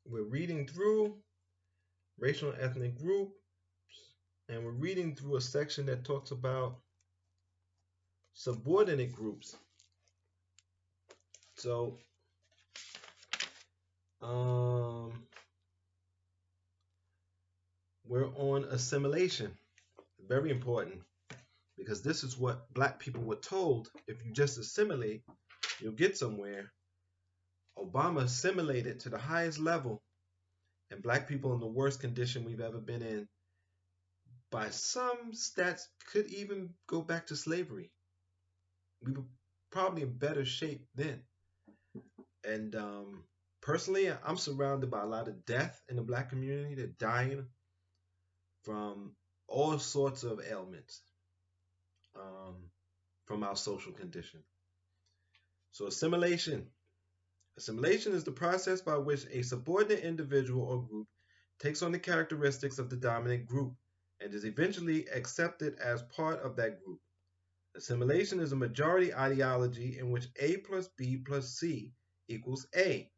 we're reading through racial and ethnic groups, and we're reading through a section that talks about subordinate groups. So, um, we're on assimilation. Very important because this is what black people were told. If you just assimilate, you'll get somewhere. Obama assimilated to the highest level, and black people in the worst condition we've ever been in. By some stats, could even go back to slavery. We were probably in better shape then. And personally, I'm surrounded by a lot of death in the black community. They're dying from all sorts of ailments um, from our social condition. So, assimilation. Assimilation is the process by which a subordinate individual or group takes on the characteristics of the dominant group and is eventually accepted as part of that group. Assimilation is a majority ideology in which A plus B plus C equals A.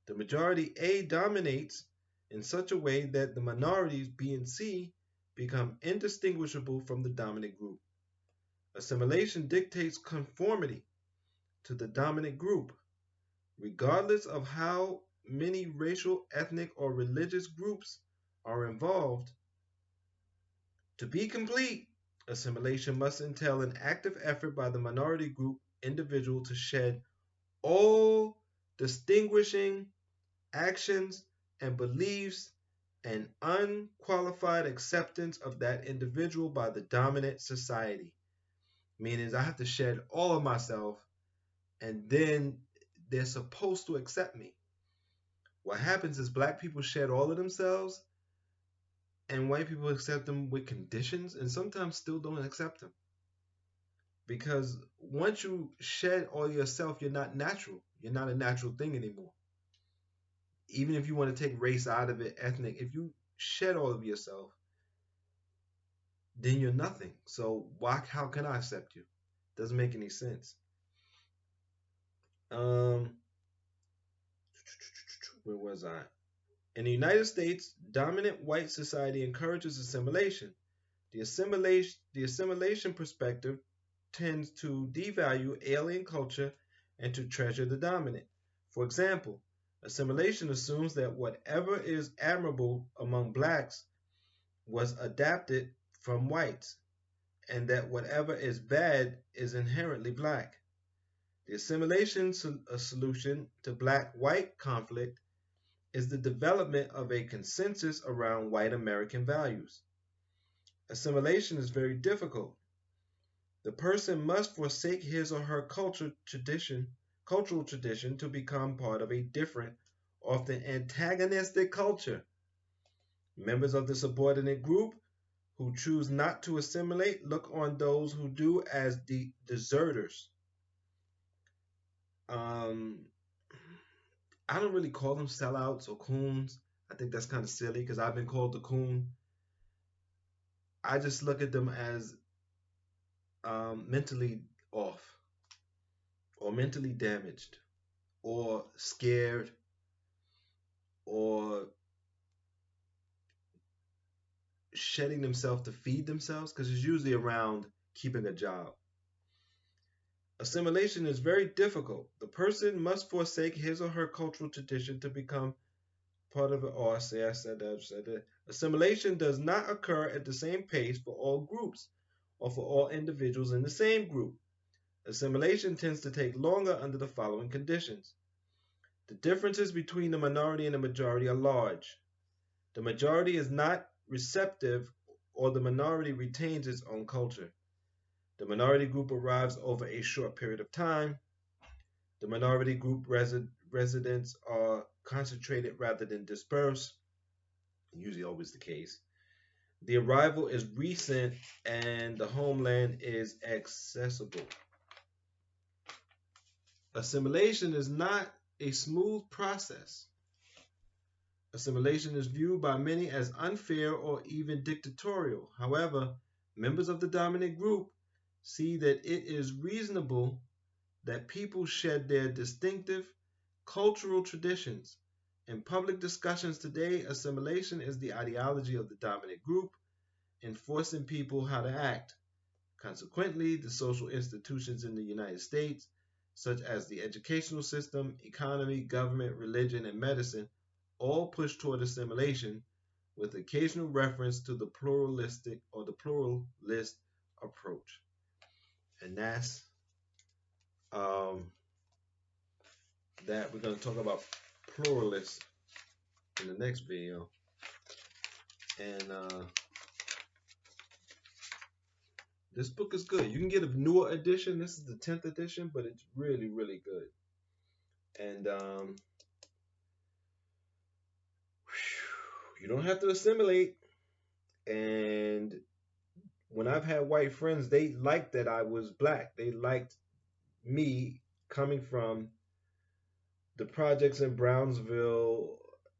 The majority A dominates in such a way that the minorities B and C become indistinguishable from the dominant group. Assimilation dictates conformity to the dominant group, regardless of how many racial, ethnic, or religious groups are involved. To be complete, assimilation must entail an active effort by the minority group individual to shed all distinguishing actions and beliefs and unqualified acceptance of that individual by the dominant society. Meaning, I have to shed all of myself and then they're supposed to accept me. What happens is black people shed all of themselves and white people accept them with conditions and sometimes still don't accept them. Because once you shed all yourself, you're not natural. You're not a natural thing anymore. Even if you want to take race out of it, ethnic, if you shed all of yourself, then you're nothing. So how can I accept you? Doesn't make any sense. Where was I? In the United States, dominant white society encourages assimilation. The assimilation perspective tends to devalue alien culture and to treasure the dominant. For example, assimilation assumes that whatever is admirable among blacks was adapted from whites, and that whatever is bad is inherently black. The assimilation solution to black-white conflict is the development of a consensus around white American values. Assimilation is very difficult. The person must forsake his or her cultural tradition to become part of a different, often antagonistic culture. Members of the subordinate group who choose not to assimilate look on those who do as deserters. I don't really call them sellouts or coons. I think that's kind of silly because I've been called a coon. I just look at them as mentally off or mentally damaged or scared or shedding themselves to feed themselves because it's usually around keeping a job. Assimilation is very difficult. The person must forsake his or her cultural tradition to become part of it. Oh, I said that. Assimilation does not occur at the same pace for all groups or for all individuals in the same group. Assimilation tends to take longer under the following conditions. The differences between the minority and the majority are large. The majority is not receptive, or the minority retains its own culture. The minority group arrives over a short period of time. The minority group residents are concentrated rather than dispersed, usually always the case. The arrival is recent and the homeland is accessible. Assimilation is not a smooth process. Assimilation is viewed by many as unfair or even dictatorial. However, members of the dominant group see that it is reasonable that people shed their distinctive cultural traditions In public discussions today, assimilation is the ideology of the dominant group, enforcing people how to act. Consequently, the social institutions in the United States, such as the educational system, economy, government, religion, and medicine, all push toward assimilation, with occasional reference to the pluralistic or the pluralist approach. And that's um, that we're going to talk about pluralists in the next video. And this book is good. You can get a newer edition. This is the 10th edition, but it's really, really good. And you don't have to assimilate. And when I've had white friends, they liked that I was black. They liked me coming from the projects in Brownsville,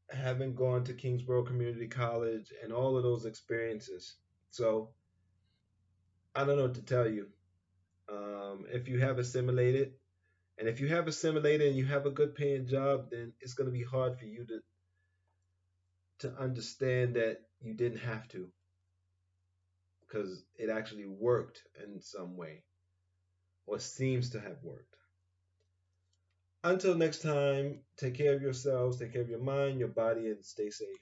having gone to Kingsborough Community College, and all of those experiences. So I don't know what to tell you. If you have assimilated, and if you have assimilated and you have a good paying job, then it's going to be hard for you to understand that you didn't have to, because it actually worked in some way, or seems to have worked. Until next time, take care of yourselves, take care of your mind, your body, and stay safe.